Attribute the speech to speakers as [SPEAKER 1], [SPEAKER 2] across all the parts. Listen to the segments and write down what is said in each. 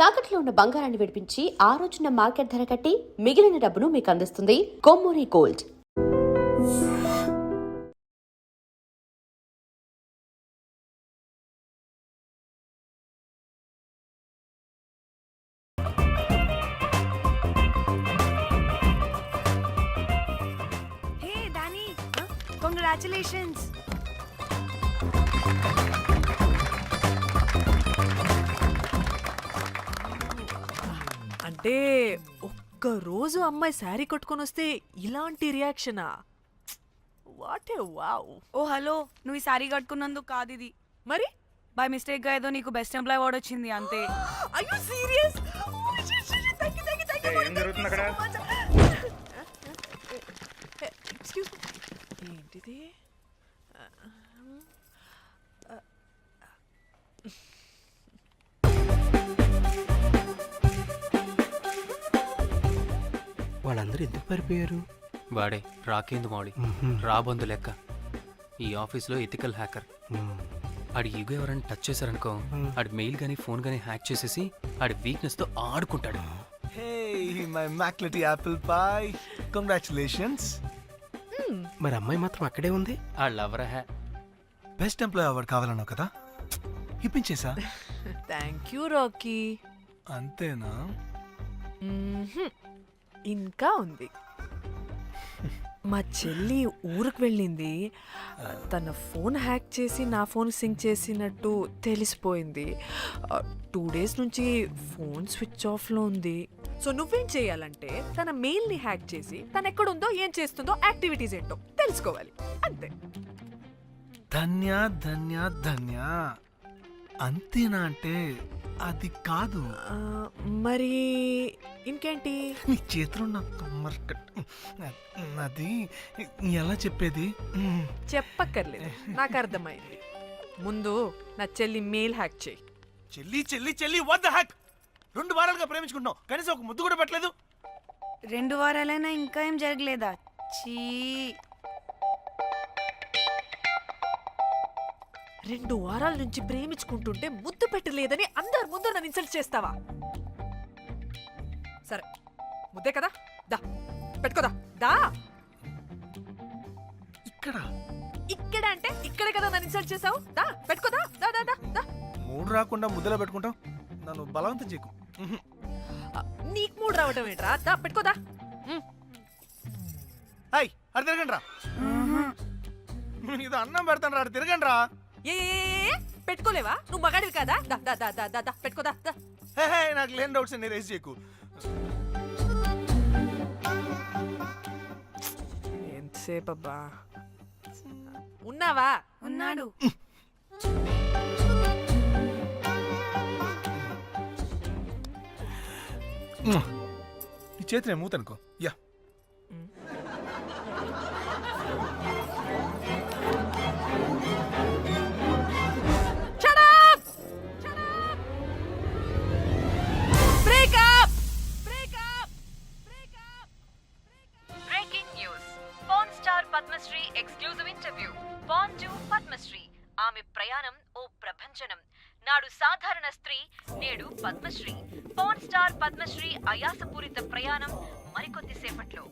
[SPEAKER 1] తాకట్లో ఉన్న బంగారాన్ని విడిపించి ఆ రోజున మార్కెట్ ధర కట్టి మిగిలిన డబ్బును మీకు అందిస్తుంది Kommuri gold.
[SPEAKER 2] Hey Danny, congratulations.
[SPEAKER 3] అంటే ఒక్క రోజు అమ్మాయి శారీ కట్టుకొని వస్తే ఇలాంటి రియాక్షనా? What a wow.
[SPEAKER 2] Oh hello, నువ్వు ఈ సారీ కట్టుకున్నందుకు కాదు ఇది.
[SPEAKER 3] మరి
[SPEAKER 2] బై మిస్టేక్ గా ఏదో నీకు బెస్ట్ ఎంప్లాయ్ అవార్డ్ వచ్చింది అంతే.
[SPEAKER 3] Are you serious?
[SPEAKER 4] ఏం జరుగుతుంది అక్కడ?
[SPEAKER 3] Excuse me. ఏంటిది?
[SPEAKER 5] వాళ్ళందరూ ఎందుకు పారిపోయారు?
[SPEAKER 6] వాడే రాకేందు మౌళి, రాబందు లెక్క. ఈ ఆఫీస్లో ఎథికల్ హ్యాకర్. ఆడి ఈగో ఎవరైనా టచ్ చేశారనుకో, ఆడి మెయిల్ గానీ ఫోన్ గానీ హ్యాక్ చేసేసి ఆడి వీక్నెస్ తో ఆడుకుంటాడు.
[SPEAKER 7] Hey, my immaculate apple pie. Congratulations.
[SPEAKER 5] మరి అమ్మాయి మాత్రం అక్కడే ఉంది.
[SPEAKER 6] ఆ లవర్ హ్యా
[SPEAKER 7] బెస్ట్ ఎంప్లాయ్ అవార్డు కావాలన్నావు కదా, ఇప్పించేసా.
[SPEAKER 3] Thank you Rocky.
[SPEAKER 7] అంతేనా?
[SPEAKER 3] ఇంకా ఉంది. మా చెల్లి ఊరికి వెళ్ళింది. తన ఫోన్ హ్యాక్ చేసి నా ఫోన్ సింక్ చేసినట్టు తెలిసిపోయింది. 2 days నుంచి ఫోన్ స్విచ్ ఆఫ్లో ఉంది. సో నువ్వేం చేయాలంటే తన మెయిల్ని హ్యాక్ చేసి తను ఎక్కడుందో ఏం చేస్తుందో యాక్టివిటీస్ ఏంటో తెలుసుకోవాలి, అంతే.
[SPEAKER 7] ధన్య ధన్య ధన్య. అంతేనా అంటే అది కాదు.
[SPEAKER 3] మరి ఇంకేంటి?
[SPEAKER 7] నీ చేతిలో నా కమ్మర్ అది ఎలా చెప్పేది?
[SPEAKER 3] చెప్పక్కర్లేదు, నాకు అర్థమైంది. ముందు నా చెల్లి మెయిల్ హ్యాక్ చేయి.
[SPEAKER 7] చెల్లి చెల్లి చెల్లి, వాట్ ద హ్యాక్? 2 వారాలుగా ప్రేమించుకుంటున్నాం, కనీసం ఒక ముద్దు కూడా పెట్టలేదు.
[SPEAKER 2] 2 వారాలైనా ఇంకా ఏం జరగలేదా? చీ.
[SPEAKER 3] 2 వారాల నుంచి ప్రేమించుకుంటుంటే ముద్దు పెట్టలేదని అందరు ముందు నన్ను ఇన్సల్ట్ చేస్తావా? సరే, ముద్దే కదా, దా పెట్టుకోదా. దా.
[SPEAKER 7] ఇక్కడ
[SPEAKER 3] ఇక్కడ అంటే ఇక్కడే కదా నన్ను ఇన్సల్ట్ చేసావు. దా పెట్టుకోదా. దా దా దా దా.
[SPEAKER 7] మూడు రాకుండా ముద్దలో పెట్టుకుంటాం, నన్ను బలవంతం చేయకు.
[SPEAKER 3] నీకు మూడు రావటం ఏంట్రా? దా పెట్టుకోదా.
[SPEAKER 7] హాయ్, అటు తిరగండి రా. ఇది అన్నం పెడతాను రా, అటు తిరగండి రా.
[SPEAKER 3] ఏ పెట్టుకోలేవా? నువ్వు మగాడివి కదా. దా దా దా దా దా పెట్టుకోదా. దా.
[SPEAKER 7] హే, నాకు లేని డౌట్స్ అన్ని రేస్ చేయకు.
[SPEAKER 3] ఎంతసేపు అబ్బా ఉన్నావా?
[SPEAKER 2] ఉన్నాడు.
[SPEAKER 7] ఈ చేతిని మూతనుకో. Yeah,
[SPEAKER 8] Breaking news. Porn star Padmasree exclusive interview. Porn to Padmasree. ఆమె ప్రయాణం ఓ ప్రభంజనం. నాడు సాధారణ స్త్రీ, నేడు పద్మశ్రీ. పోర్న్ స్టార్ పద్మశ్రీ అయాసపూరిత ప్రయాణం మరికొద్ది సేపట్లో.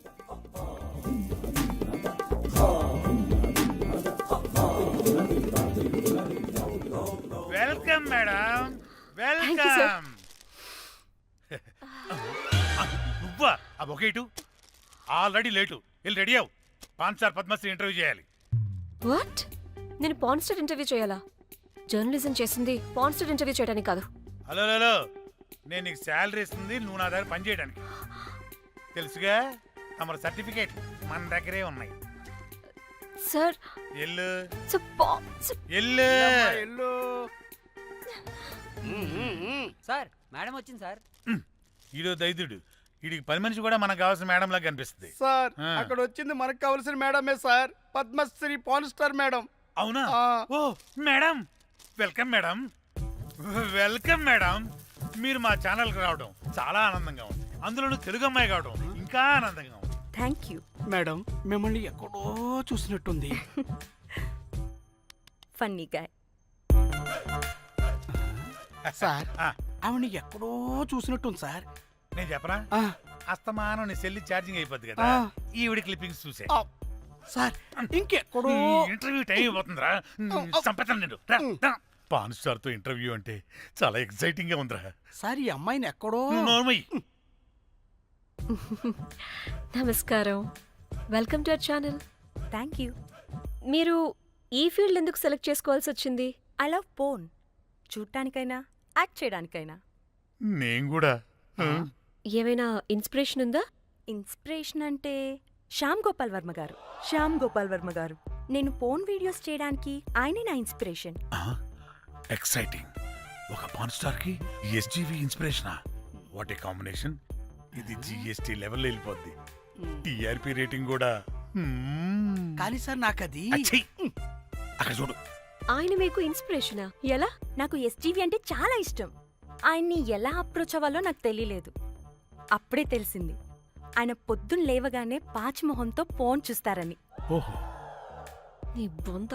[SPEAKER 4] Welcome madam, welcome. నువ్వా? ఆ బొకేటు ఆల్రెడీ లేటు. వెళ్ళి రెడీ అవు, పాన్ స్టార్ పద్మశ్రీ ఇంటర్వ్యూ చేయాలి.
[SPEAKER 9] వాట్? నేను పాన్ స్టార్ ఇంటర్వ్యూ చేయాలా? జర్నలిజం చేసింది పాన్ స్టార్ ఇంటర్వ్యూ చేయడానికి కాదు.
[SPEAKER 4] హలో హలో, నేను నీకు శాలరీ ఇస్తుంది నువ్వు నా దగ్గర పని చేయడానికి. తెలుసుగా, తమ సర్టిఫికేట్ మన దగ్గరే ఉన్నాయి.
[SPEAKER 9] సార్
[SPEAKER 4] ఎల్లు
[SPEAKER 5] ఎల్లు.
[SPEAKER 10] సార్ మేడం వచ్చింది సార్.
[SPEAKER 4] ఈడో దైదుడు, వీడికి పని మనిషి కూడా మనకు కావాల్సిన మేడం లాగా కనిపిస్తుంది.
[SPEAKER 5] సార్, అక్కడ వచ్చింది మనకు కావాల్సిన మేడమే sir, Padmashri pan star madam.
[SPEAKER 4] అవునా? Oh madam, welcome madam, welcome madam. మీరు మా ఛానల్కి రావడం చాలా ఆనందంగా ఉంది. అందులోనూ తెలుగు అమ్మాయి కావడం ఇంకా ఆనందంగా ఉంది.
[SPEAKER 9] Thank you.
[SPEAKER 5] మేడం, మిమ్మల్ని ఎక్కడో చూసినట్టుంది.
[SPEAKER 9] Funny guy.
[SPEAKER 5] సార్, ఆవిడ ఎక్కడో చూసినట్టుంది సార్.
[SPEAKER 4] నేను చెప్పరా
[SPEAKER 5] ఆ,
[SPEAKER 4] అస్తమానం నీ సెల్లి ఛార్జింగ్ అయిపోద్ది కదా,
[SPEAKER 5] ఆ.
[SPEAKER 4] ఈవిడ క్లిప్పింగ్స్ చూసే.
[SPEAKER 5] ఆ, సార్ ఇంకెక్కడో
[SPEAKER 4] ఇంటర్వ్యూ టైం అయిపోతుందిరా. చంపేతాను నేను. రా, రా. పాన్ స్టార్ తో ఇంటర్వ్యూ అంటే చాలా ఎక్సైటింగ్ గా ఉందిరా.
[SPEAKER 5] సార్ ఈ అమ్మాయిని ఎక్కడో
[SPEAKER 4] నోర్మయ్యి.
[SPEAKER 9] నమస్కారం, welcome to our channel.
[SPEAKER 2] Thank you.
[SPEAKER 9] మీరు ఈ ఫీల్డ్ ఎందుకు సెలెక్ట్ చేసుకోవాల్సి వచ్చింది?
[SPEAKER 2] I love porn. చూడటానికైనా యాక్ట్ చేయడానికైనా.
[SPEAKER 4] నేను కూడా.
[SPEAKER 9] ఏమైనా ఇన్స్పిరేషన్ ఉందా?
[SPEAKER 2] ఇన్స్పిరేషన్ అంటే శ్యామ్ గోపాల్ వర్మ గారు. నేను పోన్ వీడియోస్ చేయడానికి ఆయనే నా ఇన్స్పిరేషన్.
[SPEAKER 4] ఎక్సైటింగ్. ఒక పాన్ స్టార్ కి ఎస్జీవి ఇన్స్పిరేషనా? What a combination. ఇది జిఎస్టీ లెవెల్ వెళ్ళిపోద్ది. టిఆర్పి రేటింగ్ కూడా.
[SPEAKER 5] కానీ సార్ నాకు అది
[SPEAKER 4] అచ్చీ. అక్కడ చూడు.
[SPEAKER 9] ఆయన మీకు ఇన్స్పిరేషనా? ఎలా?
[SPEAKER 2] నాకు ఎస్జీవి అంటే చాలా ఇష్టం. ఆయన్ని ఎలా అప్రోచ్ అవ్వాలో నాకు తెలియలేదు. అప్పుడే తెలిసింది ఆయన పొద్దున్న లేవగానే పాచిమొహంతో ఫోన్ చూస్తారని.
[SPEAKER 4] ఓహో.
[SPEAKER 9] నీ బొంద.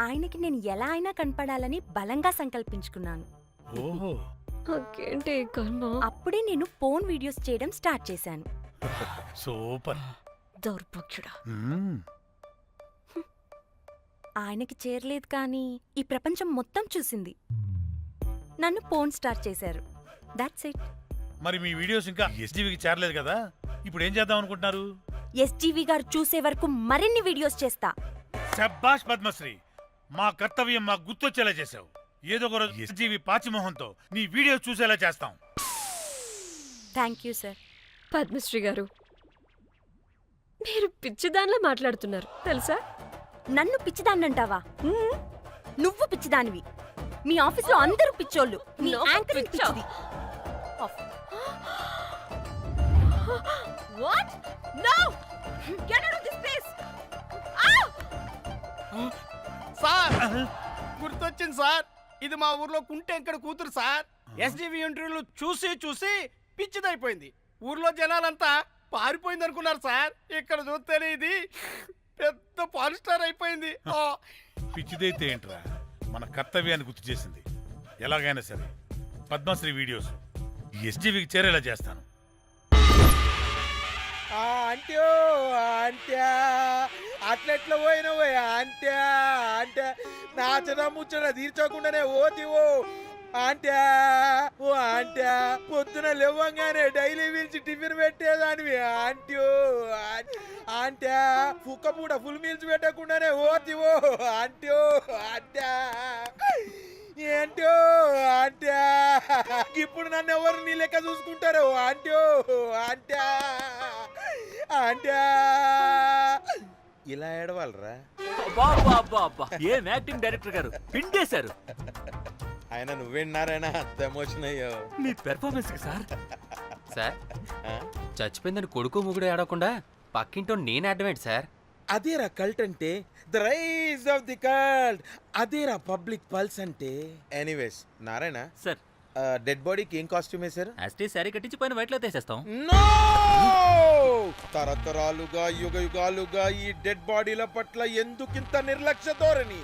[SPEAKER 2] ఆయనకి నేను ఎలా అయినా కనపడాలని బలంగా సంకల్పించుకున్నాను.
[SPEAKER 4] ఓహో.
[SPEAKER 9] నాకేంటి ఈ కర్మ?
[SPEAKER 2] అప్పుడే నేను ఫోన్ వీడియోస్ చేయడం స్టార్ట్ చేశాను.
[SPEAKER 4] సూపర్.
[SPEAKER 9] దౌర్భాగ్యుడా.
[SPEAKER 2] ఆయనకి చేరలేదు కానీ ఈ ప్రపంచం మొత్తం చూసింది. నన్ను ఫోన్ స్టార్ట్ చేశారు. That's it.
[SPEAKER 4] మరి మీ వీడియోస్ ఇంకా ఎస్జీవికి చేరలేదు కదా, ఇప్పుడు ఏం చేద్దాం అనుకుంటున్నారు?
[SPEAKER 2] ఎస్జీవి గారు చూసే వరకు మరిన్ని వీడియోస్ చేస్తా.
[SPEAKER 4] శబ్బాష్ పద్మశ్రీ. మా కర్తవ్యం మాకు గుర్తొచ్చేలా చేసావు. ఏదో ఒక రోజు ఎస్జీవి పాచిమోహంతో నీ వీడియో చూసేలా చేస్తాం.
[SPEAKER 2] Thank you sir.
[SPEAKER 9] పద్మశ్రీ గారు, మీరు పిచ్చిదానిలా మాట్లాడుతున్నారు తెలుసా?
[SPEAKER 2] నన్ను పిచ్చిదాన్నంటావా? నువ్వు పిచ్చిదానివి. మీ ఆఫీసులో అందరూ పిచ్చోళ్ళు. మీ
[SPEAKER 9] నాకు
[SPEAKER 2] యాంకరింగ్
[SPEAKER 9] పిచ్చా?
[SPEAKER 2] పిచ్చిది.
[SPEAKER 9] What? No! Get out of this place!
[SPEAKER 5] Sir గుర్తొచ్చింది సార్. ఇది మా ఊర్లో కుంటెంకడ కూతురు సార్. ఎస్జీవి ఇంటర్వ్యూలు చూసి చూసి పిచ్చిదైపోయింది. ఊర్లో జనాలంతా పారిపోయింది అనుకున్నారు సార్. ఇక్కడ చూస్తేనే ఇది పెద్ద పాన్ స్టార్ అయిపోయింది.
[SPEAKER 4] పిచ్చిదైతే ఏంట్రా, మన కర్తవ్యాన్ని గుర్తు చేసింది. ఎలాగైనా సరే పద్మశ్రీ వీడియోస్ ఎస్జీవికి చేరేలా చేస్తాను.
[SPEAKER 5] అంట్యో అంట్యా అట్లెట్లా పోయినవో అంట్యా అంటే నాచన ముచ్చట తీర్చకుండానే ఓతివో అంట్యా. ఓ అంట్యా పొద్దున లేవంగానే డైలీ పిలిచి టిఫిన్ పెట్టేదానివి అంట్యో అంట్యా. కుక్క పూట ఫుల్ మీల్స్ పెట్టకుండానే ఓతివో అంట్యో అంట్యా. ఏంటో అంట్యా ఇప్పుడు నన్ను ఎవరు నీ లెక్క చూసుకుంటారు అంట్యో అంట్యా అంట్యా. ఇలా ఏడవాలరా?
[SPEAKER 10] ఏం యాక్టింగ్ డైరెక్టర్ గారు పిండేశారు.
[SPEAKER 5] ఆయన నువ్వేనారాయణ అంత ఎమోషన్ అయ్యో.
[SPEAKER 10] మీ పెర్ఫార్మెన్స్ సార్.
[SPEAKER 6] సార్, చచ్చిపోయిందని కొడుకు ముగుడు ఆడకుండా పక్కింటో నేను అడ్డమేంటి సార్?
[SPEAKER 11] అదేరా కల్ట్ అంటే, the rise of the cult. అదేరా పబ్లిక్ పల్స్ అంటే. ఎనీవేస్ నారాయణ
[SPEAKER 10] సార్,
[SPEAKER 11] డెడ్ బాడీకి ఏం కాస్ట్యూమ్ వేశారు?
[SPEAKER 10] యాస్టీ శారీ కట్టించి పైన వైట్లో తీసేస్తాం.
[SPEAKER 11] నో! తరతరాలుగా యుగ యుగాలుగా ఈ డెడ్ బాడీల పట్ల ఎందుకింత నిర్లక్ష్య ధోరణి?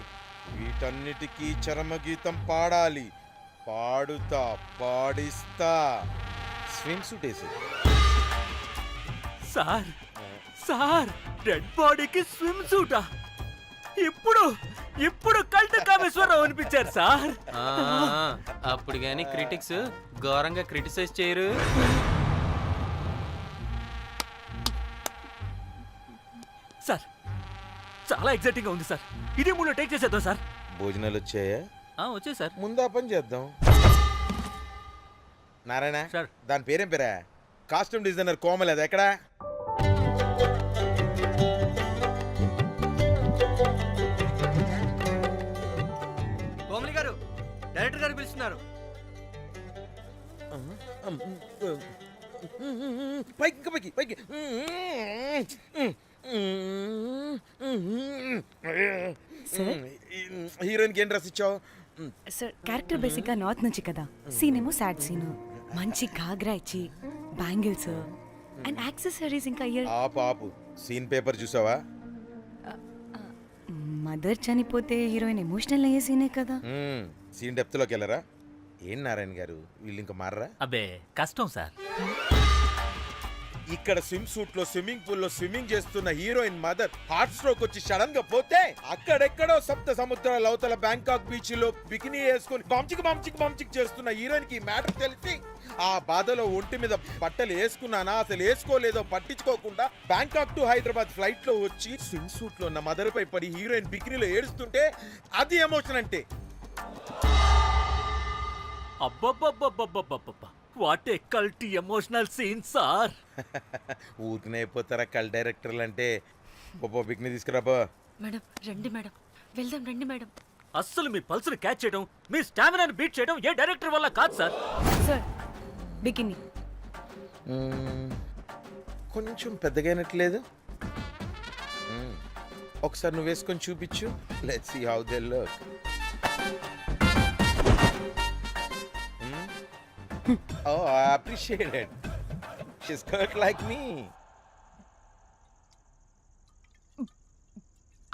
[SPEAKER 11] వీటన్నిటికీ చరమగీతం పాడాలి. పాడుతా, పాడిస్తా. స్విమ్ సూట్ వేసి.
[SPEAKER 10] సార్ సార్, డెడ్ బాడీకి స్విమ్ సూటా? ఇప్పుడు ఇప్పుడు కల్ట్ కామేశ్వరరావు అనిపించారు సార్.
[SPEAKER 6] అప్పుడు గాని క్రిటిక్స్ ఘోరంగా క్రిటిసైజ్ చేయరు.
[SPEAKER 10] సార్, చాలా ఎగ్జైటింగ్ గా ఉంది సార్. ఇది మూడు టేక్ చేసేద్దాం సార్.
[SPEAKER 11] భోజనాలు వచ్చాయా?
[SPEAKER 10] వచ్చే సార్.
[SPEAKER 11] ముందు ఆ పని చేద్దాం. నారాయణ
[SPEAKER 10] సార్.
[SPEAKER 11] దాని పేరేం పేరా? కాస్ట్యూమ్ డిజైనర్ కోమల్ అది ఎక్కడా?
[SPEAKER 10] కోమలి గారు, డైరెక్టర్ గారు పిలుస్తున్నారు.
[SPEAKER 11] పైకి ఇంకా పైకి పైకి. హీరోయిన్కి ఏం డ్రెస్ ఇచ్చావు?
[SPEAKER 2] సార్, క్యారెక్టర్ బేసిక్ గా నార్త్ నుంచి కదా. సీన్ ఏమో సాడ్ సీన్. మంచి ఘాగ్రా ఇచ్చి బ్యాంగిల్స్ అండ్ యాక్సెసరీస్ ఇంకా ఇయర్.
[SPEAKER 11] ఆపు సీన్ పేపర్ చూసావా?
[SPEAKER 2] మదర్ చనిపోతే హీరోయిన్ ఎమోషనల్ అయ్యే సీనే కదా.
[SPEAKER 11] సీన్ డెప్త్ లోకి వెళ్ళరా? ఏం నారాయణ గారు వీళ్ళు ఇంకా మారరా?
[SPEAKER 10] అబ్బే కష్టం సార్.
[SPEAKER 11] ఇక్కడ స్విమ్ సూట్ లో స్విమ్మింగ్ పూల్ లో స్విమ్మింగ్ చేస్తున్న హీరోయిన్ మదర్ హార్ట్ స్ట్రోక్ వచ్చి సడన్ గా పోతే అక్కడెక్కడో సప్త సముద్రాల అవతల బ్యాంకాక్ బీచ్ లో బికినీ వేసుకుని బంచిక్ చేస్తున్న హీరోయిన్ కి మ్యాటర్ తెలిసి ఆ బాధలో ఒంటి మీద బట్టలు వేసుకున్నానా అసలు వేసుకోలేదో పట్టించుకోకుండా బ్యాంకాక్ టు హైదరాబాద్ ఫ్లైట్ లో వచ్చి స్విమ్ సూట్ లో ఉన్న మదర్ పై పడి హీరోయిన్ బికినీలో ఏడుస్తుంటే అది ఎమోషన్ అంటే.
[SPEAKER 10] అబ్బబ్బబ్బబ్బబ్బబ్బబ్బ వాట్ ఏ కల్టీ ఎమోషనల్ సీన్ సార్.
[SPEAKER 11] ఊరికనే అయిపోతారా కల్ డైరెక్టర్లు అంటే. బికినీ తీసుకురాబో.
[SPEAKER 2] మేడం రండి మేడం, వెళ్దాం రండి మేడం.
[SPEAKER 10] అస్సలు మీ పల్స్ని క్యాచ్ చేయడం, మీ స్టామినాని బీట్ చేయడం ఏ డైరెక్టర్ వల్ల కాదు సార్.
[SPEAKER 2] సార్ బికినీ
[SPEAKER 11] కొంచెం పెద్దగైనట్లేదు. ఒకసారి నువ్వు వేసుకొని చూపించు. Let's see how they look. Oh, I appreciate it. She's cut like me.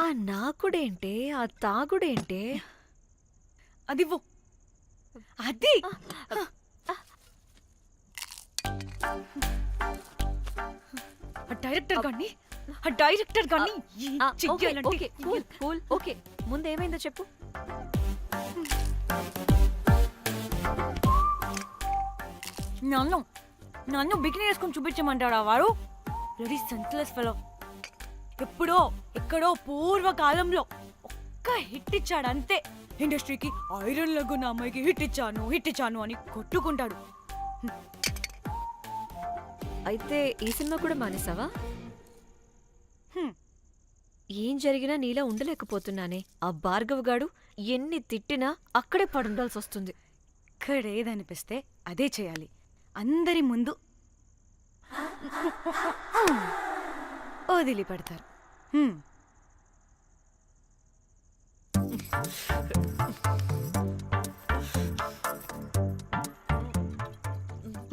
[SPEAKER 9] ఆ నాకుడేంటే, ఆ తాగుడేంటే?
[SPEAKER 2] అదివ్వు, అది డైరెక్టర్ గాని
[SPEAKER 9] ఓకే కూల్ కూల్ ఓకే. ముందు ఏమైందో చెప్పు.
[SPEAKER 2] నన్ను బికినీ వేసుకొని చూపించమంటాడా వాడు? Ready senseless fellow. ఎప్పుడో ఎక్కడో పూర్వకాలంలో ఒక్క హిట్ ఇచ్చాడు అంతే. ఇండస్ట్రీకి ఐరన్ లగున్న అమ్మాయికి హిట్ ఇచ్చాను అని కొట్టుకుంటాడు.
[SPEAKER 9] అయితే ఈ సినిమా కూడా మానేసావా? ఏం జరిగినా నీలా ఉండలేకపోతున్నానే. ఆ భార్గవ్ గాడు ఎన్ని తిట్టినా అక్కడే పడుండాల్సి వస్తుంది.
[SPEAKER 2] ఇక్కడ ఏదనిపిస్తే అదే చేయాలి. అందరి ముందు వదిలిపెడతారు.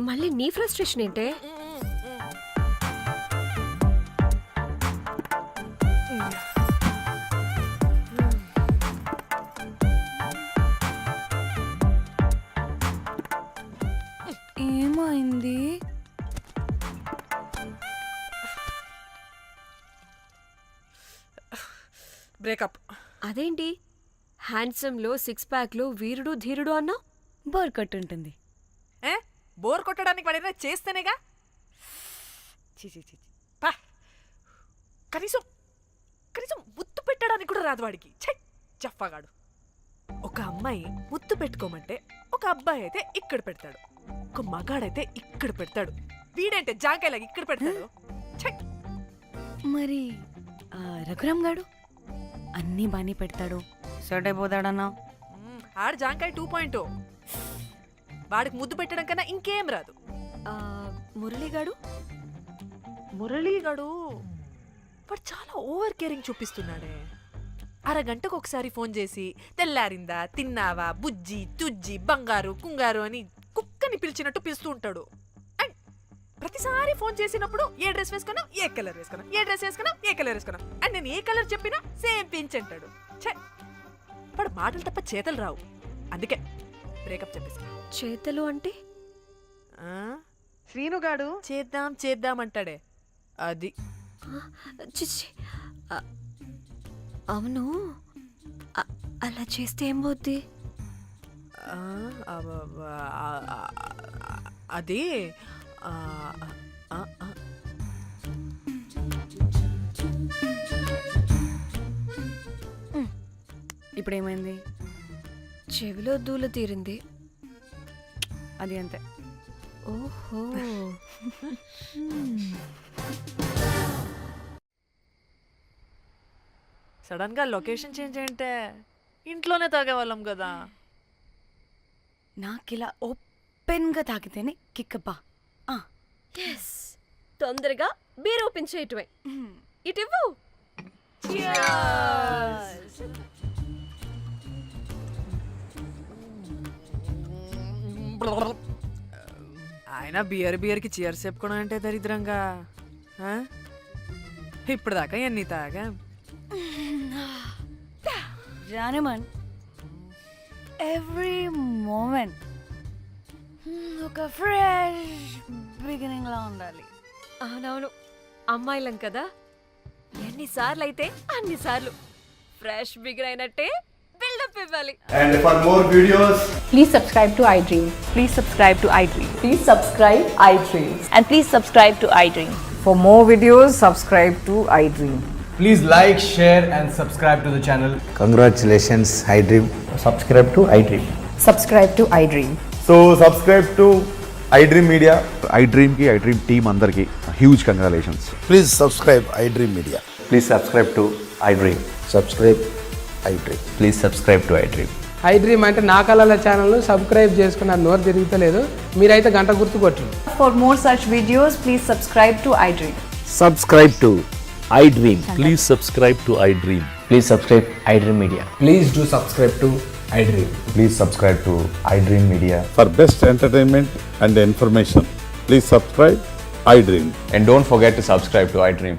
[SPEAKER 9] మళ్ళీ నీ ఫ్రస్ట్రేషన్ ఏంటే?
[SPEAKER 2] ఏమైంది?
[SPEAKER 3] బ్రేకప్.
[SPEAKER 9] అదేంటి హ్యాండ్సమ్ లో సిక్స్ ప్యాక్ లో వీరుడు ధీరుడు అన్నా?
[SPEAKER 2] బోర్ కట్టుంటుంది.
[SPEAKER 3] బోర్ కొట్టడానికి వాడైనా చేస్తేనేగా. పా. కనీసం ముద్దు పెట్టడానికి కూడా రాదు వాడికి. చెప్పగాడు. ఒక అమ్మాయి ముద్దు పెట్టుకోమంటే ఒక అబ్బాయి అయితే ఇక్కడ పెడతాడు, ఒక మగాడైతే ఇక్కడ పెడతాడు. వీడంటే జాంకాయలాగా ఇక్కడ పెడతాడు.
[SPEAKER 2] మరి రఘురామ్ గాడు అన్నీ బానే పెడతాడు, సెట్ అయిపోతాడన్నా.
[SPEAKER 3] ఆడు జాంకాయ 2.0. వాడికి ముద్దు పెట్టడం కన్నా ఇంకేం రాదు.
[SPEAKER 9] మురళీగాడు
[SPEAKER 3] వాడు చాలా ఓవర్ కేరింగ్ చూపిస్తున్నాడే. అరగంటకు ఒకసారి ఫోన్ చేసి తెల్లారిందా, తిన్నావా, బుజ్జి తుజ్జి, బంగారు కుంగారు అని కుక్కని పిలిచినట్టు పిలుస్తూ ఉంటాడు. అండ్ ప్రతిసారి ఫోన్ చేసినప్పుడు ఏ డ్రెస్ వేసుకున్నావు, ఏ కలర్ వేసుకున్నావు, ఏ డ్రెస్ వేసుకున్నావు, ఏ కలర్ వేసుకున్నావు అండ్ నేను ఏ కలర్ చెప్పినా సేమ్ పించ్ అంటాడు. వాడు మాటలు తప్ప చేతలు రావు. అందుకే బ్రేకప్ చెప్పేసి.
[SPEAKER 9] చేతలు అంటే
[SPEAKER 3] శ్రీనుగాడు చేద్దాం అంటాడే అది.
[SPEAKER 9] చిచ్చి అవును, అలా చేస్తే ఏం పోద్ది?
[SPEAKER 3] అది
[SPEAKER 2] ఇప్పుడేమైంది?
[SPEAKER 9] చెవిలో దూల తీరింది.
[SPEAKER 2] అది అంతే.
[SPEAKER 9] ఓహో.
[SPEAKER 3] సడన్ గా లొకేషన్ చేంజ్ అంటే ఇంట్లోనే తాగేవాళ్ళం కదా.
[SPEAKER 2] నాకిలా ఓపెన్గా తాగితేనే కిక్కబ్బా.
[SPEAKER 9] తొందరగా బీర్ ఓపెన్ చేయటమే. ఇటివ్వు.
[SPEAKER 3] ఆయన బియర్కి చీర్స్ చెప్పుకోవడం అంటే దరిద్రంగా. ఇప్పుడు దాకా ఎన్ని తాగా.
[SPEAKER 2] జానమన్ ఎవ్రీ మూమెంట్ ఒక ఫ్రెష్ బిగినింగ్ లా ఉండాలి.
[SPEAKER 9] అవునవును, అమ్మాయిలం కదా, ఎన్నిసార్లు అయితే అన్నిసార్లు ఫ్రెష్ బిగర్ అయినట్టే బిల్డప్ ఇవ్వాలి.
[SPEAKER 5] And for more videos
[SPEAKER 1] Please subscribe to iDream.
[SPEAKER 2] Please subscribe to iDream.
[SPEAKER 1] Please subscribe iDream.
[SPEAKER 2] And please subscribe to iDream.
[SPEAKER 10] For more videos, subscribe to iDream.
[SPEAKER 5] Please like, share and subscribe to the channel.
[SPEAKER 12] Congratulations iDream.
[SPEAKER 5] Subscribe to iDream.
[SPEAKER 1] Subscribe to iDream.
[SPEAKER 5] So subscribe to iDream media.
[SPEAKER 12] iDream కి iDream team అందరికి huge congratulations.
[SPEAKER 11] Please subscribe iDream media.
[SPEAKER 12] Please subscribe to iDream. Subscribe iDream. Please subscribe to iDream.
[SPEAKER 10] iDream అంటే నా కళల channel subscribe చేసుకున్న నోరు తిరుగుతలేదు, మీరైతే గంట గుర్తు కొట్టండి.
[SPEAKER 2] For more such videos, please subscribe to iDream.
[SPEAKER 12] Subscribe to iDream. Please subscribe to iDream. Please subscribe iDream media.
[SPEAKER 5] Please do subscribe to iDream.
[SPEAKER 12] Please subscribe to iDream media.
[SPEAKER 11] For best entertainment and information please subscribe iDream.
[SPEAKER 12] And don't forget to subscribe to iDream.